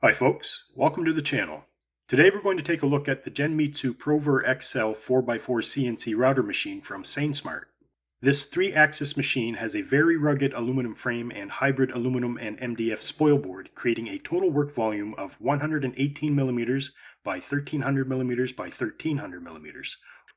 Hi folks, welcome to the channel. Today we're going to take a look at the Genmitsu ProVerXL 4x4 CNC router machine from SainSmart. This 3-axis machine has a very rugged aluminum frame and hybrid aluminum and MDF spoilboard, creating a total work volume of 118mm by 1300mm by 1300mm,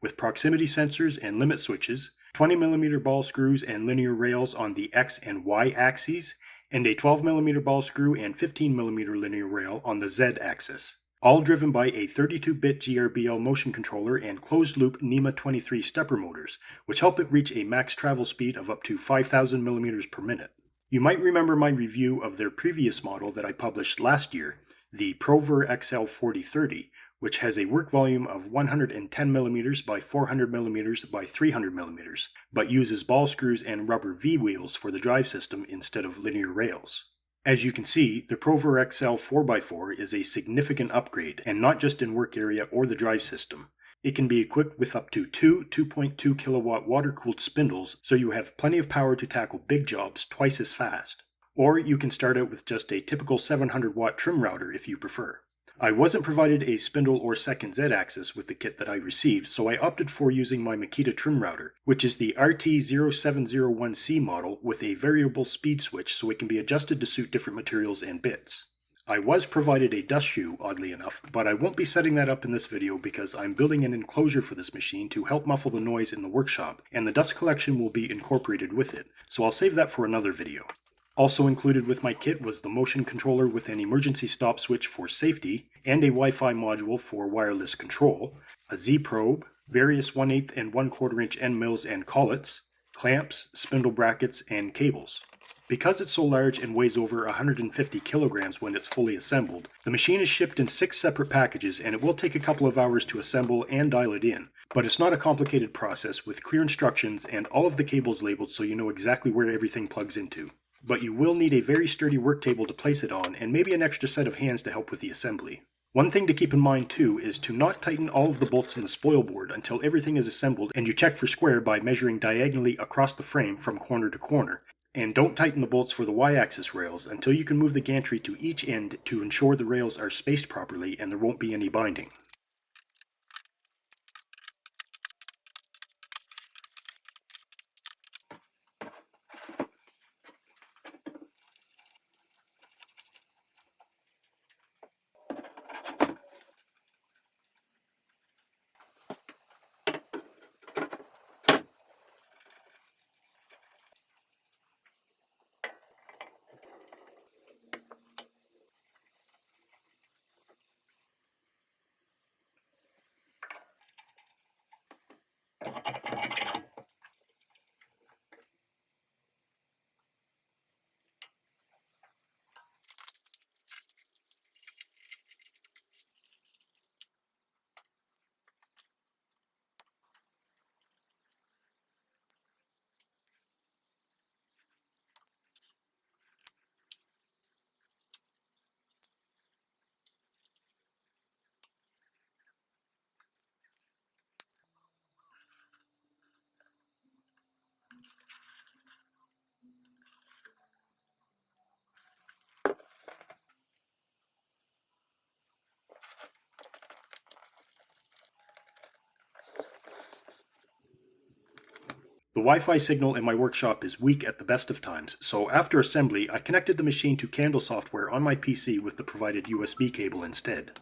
with proximity sensors and limit switches, 20mm ball screws and linear rails on the X and Y axes, and a 12mm ball screw and 15mm linear rail on the Z axis, all driven by a 32-bit grbl motion controller and closed-loop Nema 23 stepper motors, which help it reach a max travel speed of up to 5,000 millimeters per minute. You might remember my review of their previous model that I published last year, the ProVerXL 4030, which has a work volume of 110mm by 400mm by 300mm, but uses ball screws and rubber V-wheels for the drive system instead of linear rails. As you can see, the ProVerXL 4x4 is a significant upgrade, and not just in work area or the drive system. It can be equipped with up to two 2.2 kilowatt water-cooled spindles, so you have plenty of power to tackle big jobs twice as fast. Or you can start out with just a typical 700-watt trim router if you prefer. I wasn't provided a spindle or second Z-axis with the kit that I received, so I opted for using my Makita trim router, which is the RT0701C model with a variable speed switch so it can be adjusted to suit different materials and bits. I was provided a dust shoe, oddly enough, but I won't be setting that up in this video because I'm building an enclosure for this machine to help muffle the noise in the workshop, and the dust collection will be incorporated with it, so I'll save that for another video. Also included with my kit was the motion controller with an emergency stop switch for safety, and a Wi-Fi module for wireless control, a Z-probe, various 1/8 and 1/4 inch end mills and collets, clamps, spindle brackets, and cables. Because it's so large and weighs over 150 kilograms when it's fully assembled, the machine is shipped in 6 separate packages and it will take a couple of hours to assemble and dial it in. But it's not a complicated process with clear instructions and all of the cables labeled so you know exactly where everything plugs into. But you will need a very sturdy work table to place it on, and maybe an extra set of hands to help with the assembly. One thing to keep in mind too is to not tighten all of the bolts in the spoil board until everything is assembled and you check for square by measuring diagonally across the frame from corner to corner. And don't tighten the bolts for the Y-axis rails until you can move the gantry to each end to ensure the rails are spaced properly and there won't be any binding. The Wi-Fi signal in my workshop is weak at the best of times, so after assembly I connected the machine to Candle software on my PC with the provided USB cable instead.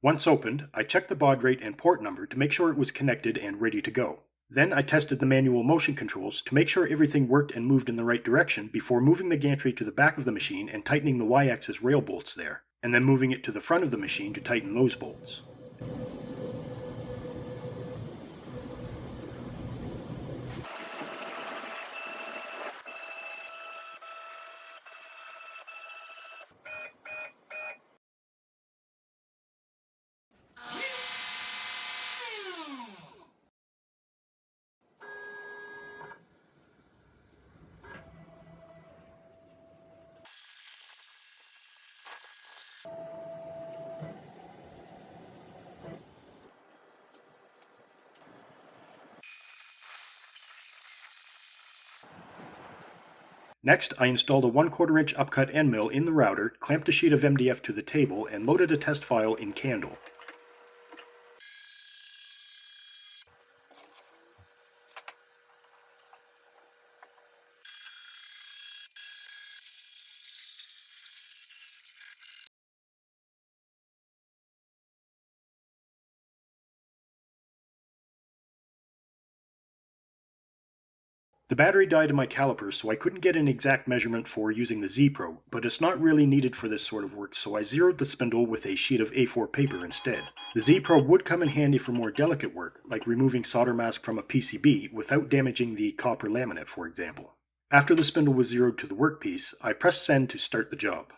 Once opened, I checked the baud rate and port number to make sure it was connected and ready to go. Then I tested the manual motion controls to make sure everything worked and moved in the right direction before moving the gantry to the back of the machine and tightening the Y-axis rail bolts there, and then moving it to the front of the machine to tighten those bolts. Next, I installed a 1/4 inch upcut end mill in the router, clamped a sheet of MDF to the table, and loaded a test file in Candle. The battery died in my caliper, so I couldn't get an exact measurement for using the Z-Pro, but it's not really needed for this sort of work, so I zeroed the spindle with a sheet of A4 paper instead. The Z-Pro would come in handy for more delicate work, like removing solder mask from a PCB without damaging the copper laminate, for example. After the spindle was zeroed to the workpiece, I pressed send to start the job.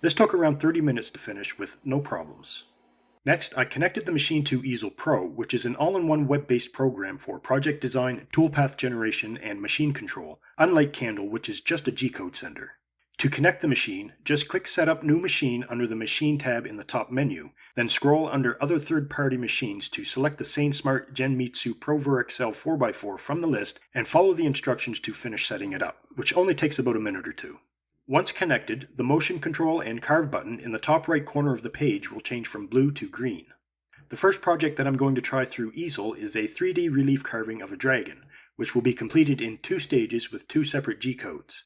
This took around 30 minutes to finish with no problems. Next, I connected the machine to Easel Pro, which is an all-in-one web-based program for project design, toolpath generation, and machine control, unlike Candle, which is just a G-code sender. To connect the machine, just click Setup New Machine under the Machine tab in the top menu, then scroll under Other Third-Party Machines to select the SainSmart Genmitsu ProVerXL 4x4 from the list and follow the instructions to finish setting it up, which only takes about a minute or two. Once connected, the motion control and carve button in the top right corner of the page will change from blue to green. The first project that I'm going to try through Easel is a 3D relief carving of a dragon, which will be completed in 2 stages with 2 separate G-codes.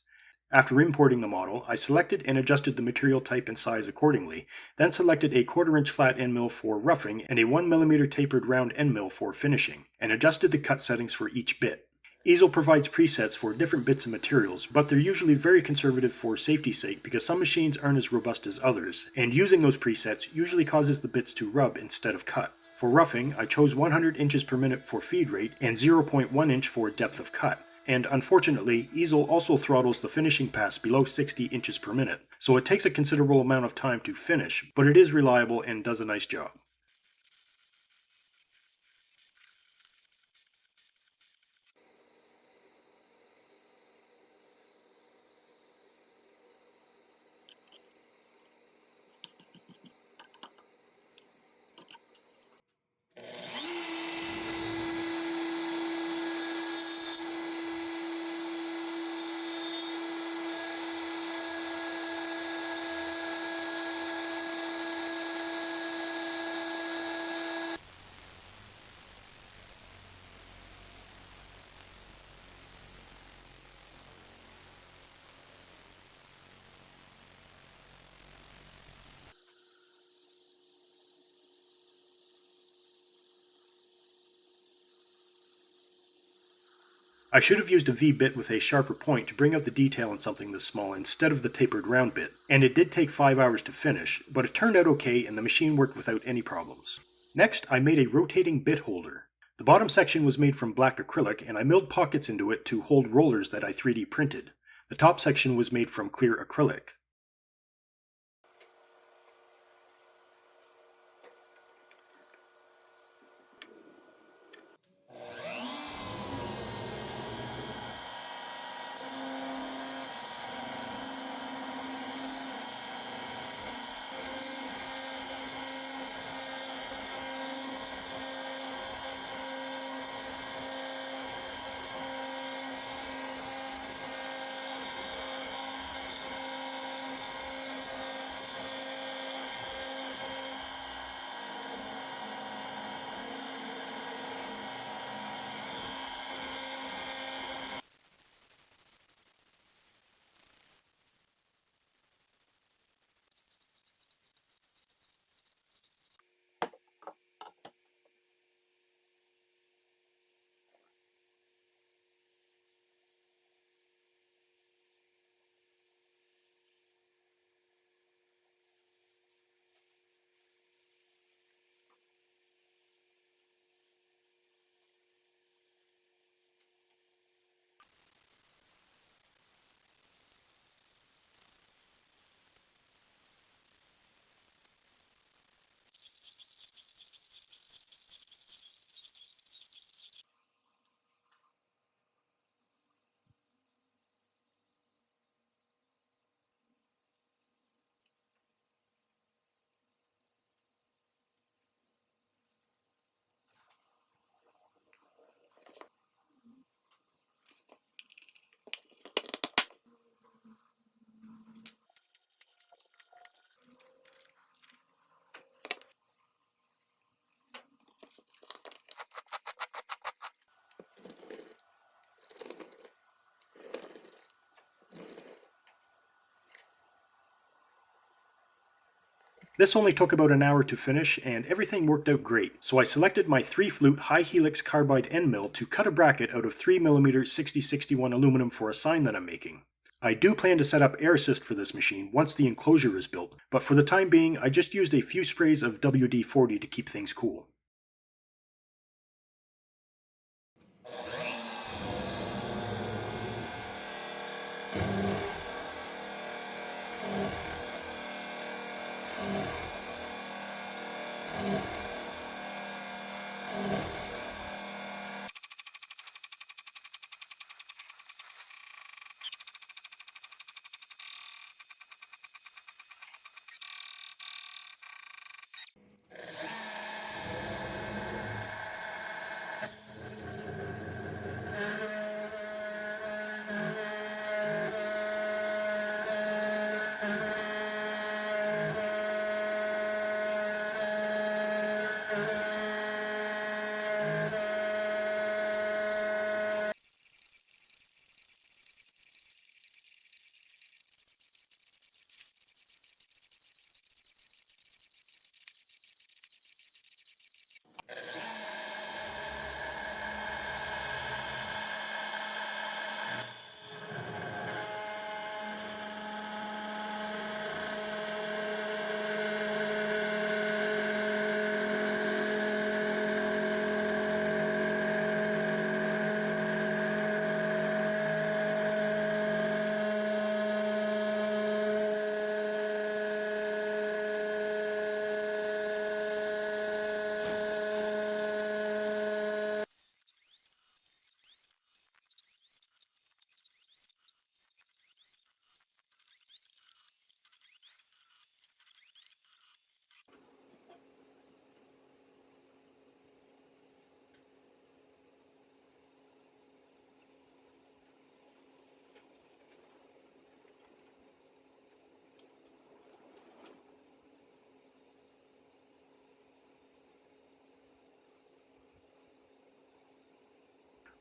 After importing the model, I selected and adjusted the material type and size accordingly, then selected a 1/4 inch flat end mill for roughing and a 1mm tapered round end mill for finishing, and adjusted the cut settings for each bit. Easel provides presets for different bits and materials, but they're usually very conservative for safety's sake because some machines aren't as robust as others, and using those presets usually causes the bits to rub instead of cut. For roughing, I chose 100 inches per minute for feed rate and 0.1 inch for depth of cut. And unfortunately, Easel also throttles the finishing pass below 60 inches per minute, so it takes a considerable amount of time to finish, but it is reliable and does a nice job. I should have used a V-bit with a sharper point to bring out the detail in something this small instead of the tapered round bit, and it did take 5 hours to finish, but it turned out okay and the machine worked without any problems. Next, I made a rotating bit holder. The bottom section was made from black acrylic and I milled pockets into it to hold rollers that I 3D printed. The top section was made from clear acrylic. This only took about an hour to finish, and everything worked out great, so I selected my 3-flute high helix carbide end mill to cut a bracket out of 3mm 6061 aluminum for a sign that I'm making. I do plan to set up air assist for this machine once the enclosure is built, but for the time being I just used a few sprays of WD-40 to keep things cool.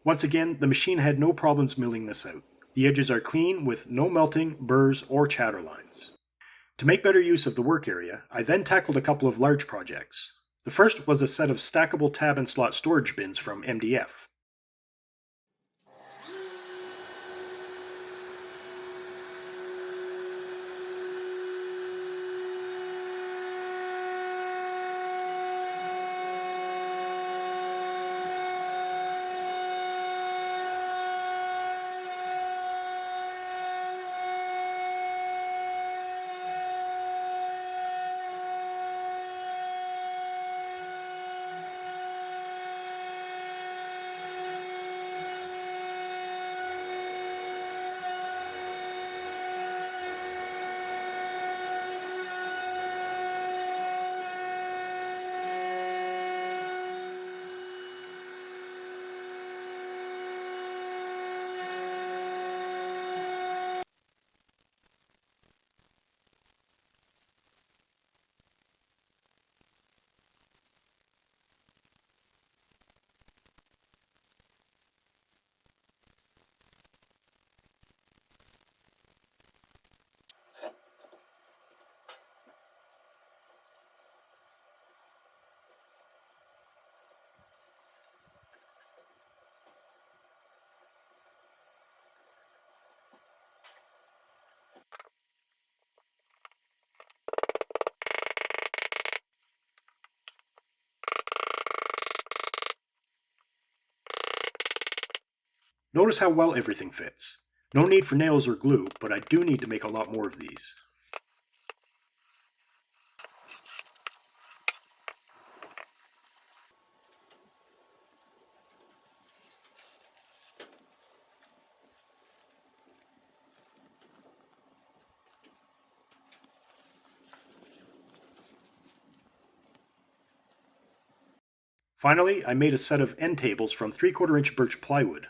Once again, the machine had no problems milling this out. The edges are clean with no melting, burrs, or chatter lines. To make better use of the work area, I then tackled a couple of large projects. The first was a set of stackable tab and slot storage bins from MDF. Notice how well everything fits. No need for nails or glue, but I do need to make a lot more of these. Finally, I made a set of end tables from 3/4 inch birch plywood.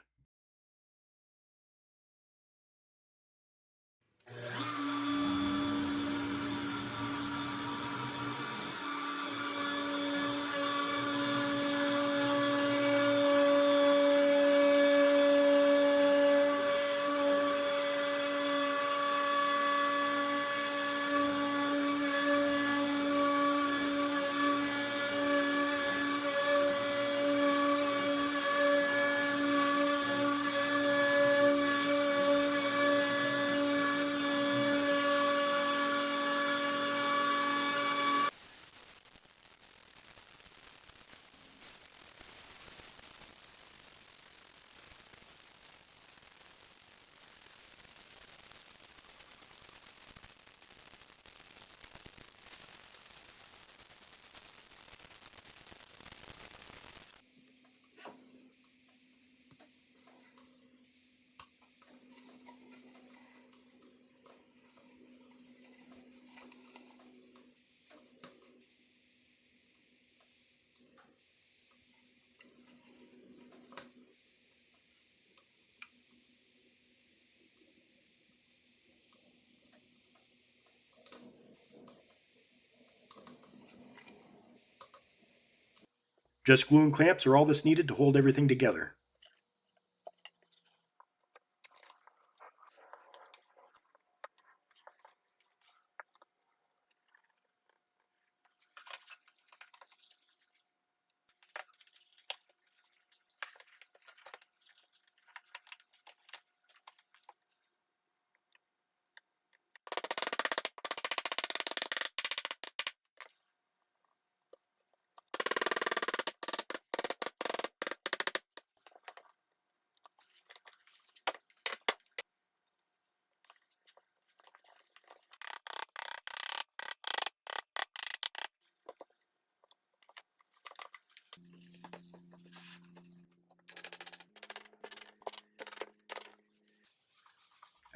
Just glue and clamps are all that's needed to hold everything together.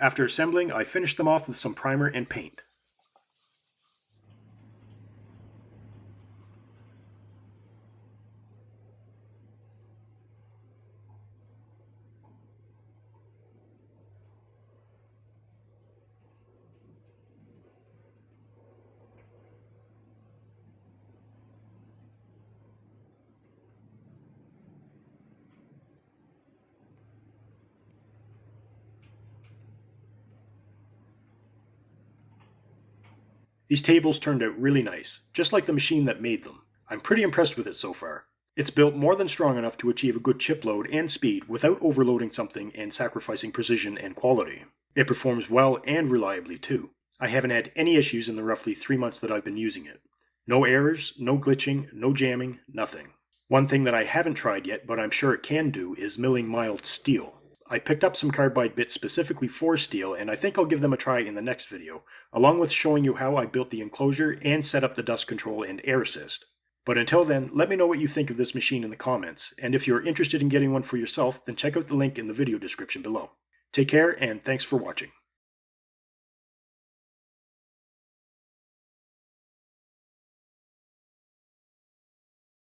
After assembling, I finished them off with some primer and paint. These tables turned out really nice, just like the machine that made them. I'm pretty impressed with it so far. It's built more than strong enough to achieve a good chip load and speed without overloading something and sacrificing precision and quality. It performs well and reliably too. I haven't had any issues in the roughly 3 months that I've been using it. No errors, no glitching, no jamming, nothing. One thing that I haven't tried yet, but I'm sure it can do, is milling mild steel. I picked up some carbide bits specifically for steel, and I think I'll give them a try in the next video, along with showing you how I built the enclosure and set up the dust control and air assist. But until then, let me know what you think of this machine in the comments, and if you're interested in getting one for yourself, then check out the link in the video description below. Take care, and thanks for watching.